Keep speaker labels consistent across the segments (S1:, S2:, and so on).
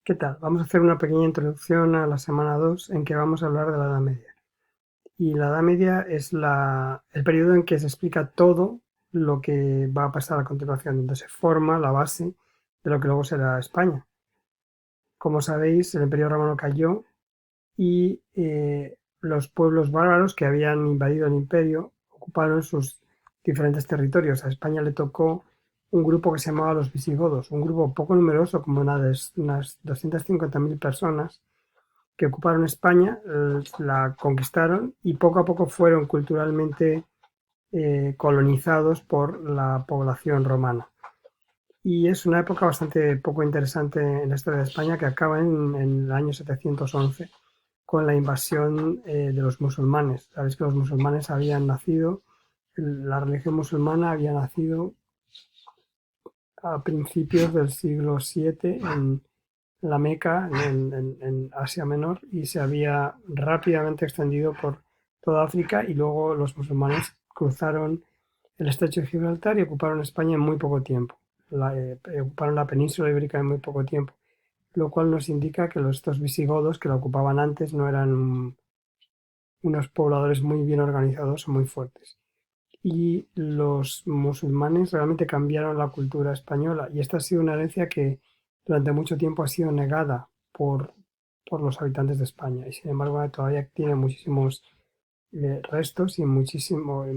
S1: ¿Qué tal? Vamos a hacer una pequeña introducción a la semana 2 en que vamos a hablar de la Edad Media. Y la Edad Media es el periodo en que se explica todo lo que va a pasar a continuación, donde se forma la base de lo que luego será España. Como sabéis, el Imperio Romano cayó y los pueblos bárbaros que habían invadido el imperio ocuparon sus diferentes territorios. A España le tocó un grupo que se llamaba los visigodos, un grupo poco numeroso, como unas 250.000 personas, que ocuparon España, la conquistaron y poco a poco fueron culturalmente colonizados por la población romana. Y es una época bastante poco interesante en la historia de España, que acaba en el año 711 con la invasión de los musulmanes. Sabéis que los musulmanes habían nacido, la religión musulmana había nacido a principios del siglo VII en la Meca, en Asia Menor, y se había rápidamente extendido por toda África, y luego los musulmanes cruzaron el estrecho de Gibraltar y ocuparon España en muy poco tiempo. Ocuparon la península ibérica en muy poco tiempo, lo cual nos indica que estos visigodos que la ocupaban antes no eran unos pobladores muy bien organizados o muy fuertes. Y los musulmanes realmente cambiaron la cultura española, y esta ha sido una herencia que durante mucho tiempo ha sido negada por los habitantes de España, y sin embargo todavía tiene muchísimos restos y muchísimos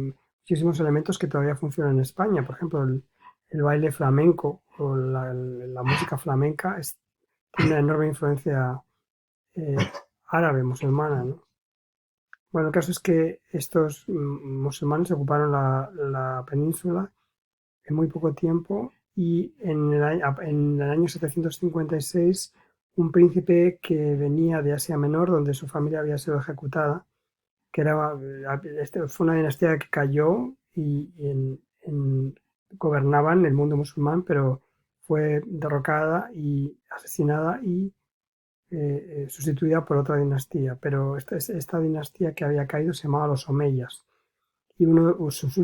S1: elementos que todavía funcionan en España. Por ejemplo, el baile flamenco o la música flamenca tiene una enorme influencia eh, árabe, musulmana, ¿no? Bueno, el caso es que estos musulmanes ocuparon la península en muy poco tiempo, y en el año 756 un príncipe que venía de Asia Menor, donde su familia había sido ejecutada, que fue una dinastía que cayó gobernaban el mundo musulmán, pero fue derrocada y asesinada y sustituida por otra dinastía. Pero esta dinastía que había caído se llamaba los Omeyas. Y uno de sus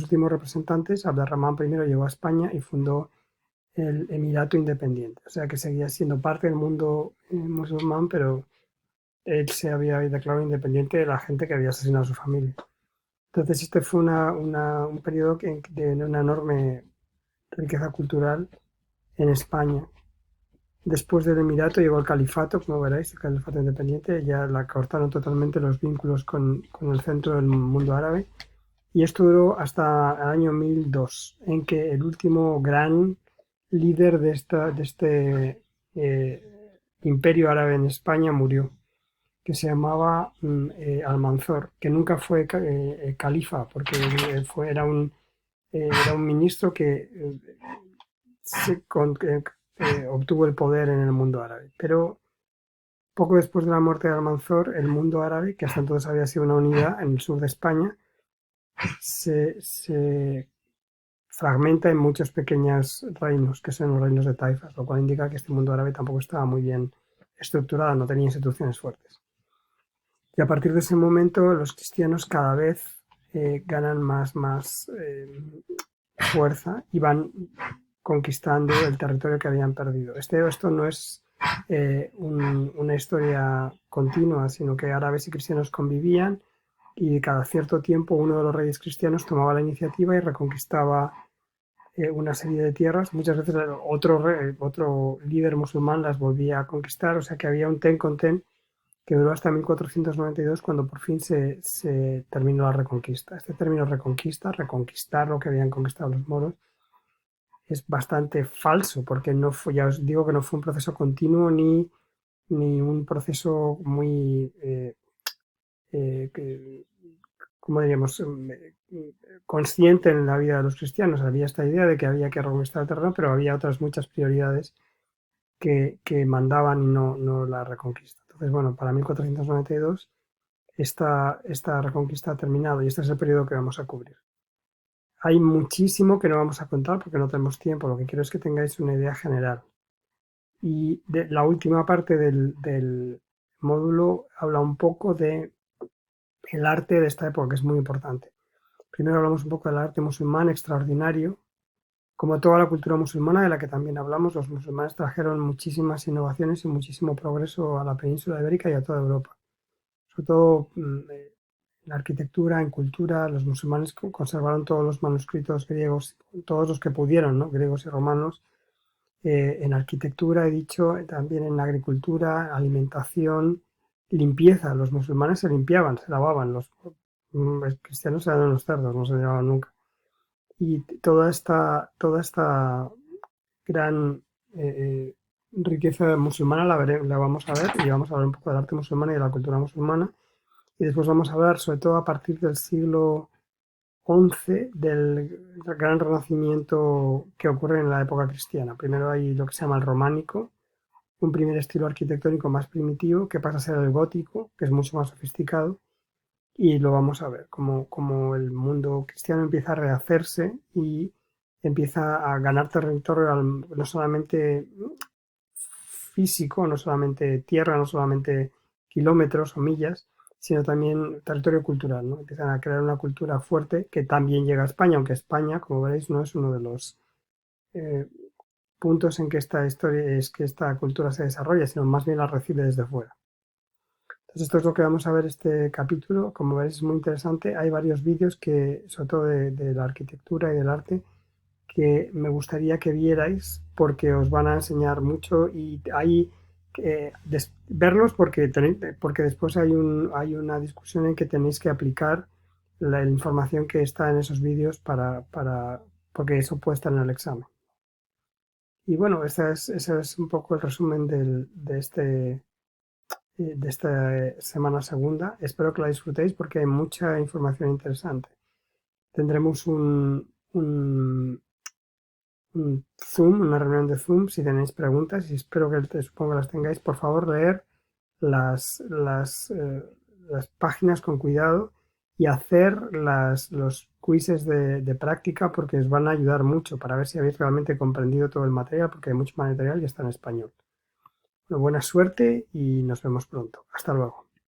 S1: últimos representantes, Abderramán I, llegó a España y fundó el Emirato Independiente. O sea que seguía siendo parte del mundo musulmán, pero él se había declarado independiente de la gente que había asesinado a su familia. Entonces este fue un periodo de una enorme riqueza cultural en España. Después del Emirato llegó el Califato, como veréis, el Califato Independiente. Ya la cortaron totalmente los vínculos con el centro del mundo árabe. Y esto duró hasta el año 1002, en que el último gran líder de este imperio árabe en España murió, que se llamaba Almanzor, que nunca fue califa, porque era un ministro que obtuvo el poder en el mundo árabe. Pero poco después de la muerte de Almanzor, el mundo árabe, que hasta entonces había sido una unidad en el sur de España, se fragmenta en muchos pequeños reinos, que son los reinos de taifas, lo cual indica que este mundo árabe tampoco estaba muy bien estructurado, no tenía instituciones fuertes. Y a partir de ese momento los cristianos cada vez ganan más fuerza y van conquistando el territorio que habían perdido. Esto no es una historia continua, sino que árabes y cristianos convivían, y cada cierto tiempo uno de los reyes cristianos tomaba la iniciativa y reconquistaba una serie de tierras. Muchas veces otro líder musulmán las volvía a conquistar, o sea que había un ten con ten que duró hasta 1492, cuando por fin se terminó la reconquista. Este término reconquista, reconquistar lo que habían conquistado los moros, es bastante falso, porque no fue, ya os digo que no fue un proceso continuo ni un proceso muy, eh, como diríamos, consciente en la vida de los cristianos. Había esta idea de que había que reconquistar el terreno, pero había otras muchas prioridades que mandaban, y no la reconquista. Entonces, bueno, para 1492 esta reconquista ha terminado, y este es el periodo que vamos a cubrir. Hay muchísimo que no vamos a contar porque no tenemos tiempo. Lo que quiero es que tengáis una idea general. Y la última parte del módulo habla un poco de el arte de esta época, que es muy importante. Primero hablamos un poco del arte musulmán extraordinario, Como toda la cultura musulmana de la que también hablamos, los musulmanes trajeron muchísimas innovaciones y muchísimo progreso a la península ibérica y a toda Europa. Sobre todo en arquitectura, en cultura, los musulmanes conservaron todos los manuscritos griegos, todos los que pudieron, ¿no? Griegos y romanos. En arquitectura, he dicho, también en agricultura, alimentación, limpieza. Los musulmanes se limpiaban, se lavaban. Los cristianos eran los cerdos, no se lavaban nunca. Y toda esta gran riqueza musulmana la vamos a ver, y vamos a hablar un poco del arte musulmán y de la cultura musulmana. Y después vamos a hablar, sobre todo a partir del siglo XI, del gran renacimiento que ocurre en la época cristiana. Primero hay lo que se llama el románico, un primer estilo arquitectónico más primitivo, que pasa a ser el gótico, que es mucho más sofisticado, y lo vamos a ver, como el mundo cristiano empieza a rehacerse y empieza a ganar territorio, no solamente físico, no solamente tierra, no solamente kilómetros o millas, sino también territorio cultural, ¿no? Empiezan a crear una cultura fuerte que también llega a España, aunque España, como veréis, no es uno de los eh, puntos en que esta historia es que esta cultura se desarrolla, sino más bien la recibe desde fuera. Entonces, esto es lo que vamos a ver este capítulo. Como veréis, es muy interesante. Hay varios vídeos que, sobre todo de la arquitectura y del arte, que me gustaría que vierais porque os van a enseñar mucho y hay que verlos porque después hay una discusión en que tenéis que aplicar la información que está en esos vídeos porque eso puede estar en el examen. Y bueno, ese es un poco el resumen de esta semana segunda. Espero que la disfrutéis porque hay mucha información interesante. Tendremos un Zoom, una reunión de Zoom, si tenéis preguntas, y espero que supongo que las tengáis. Por favor, leer las, las, eh, las páginas con cuidado y hacer los quizzes de práctica porque os van a ayudar mucho para ver si habéis realmente comprendido todo el material, porque hay mucho material y está en español. Bueno, buena suerte y nos vemos pronto. Hasta luego.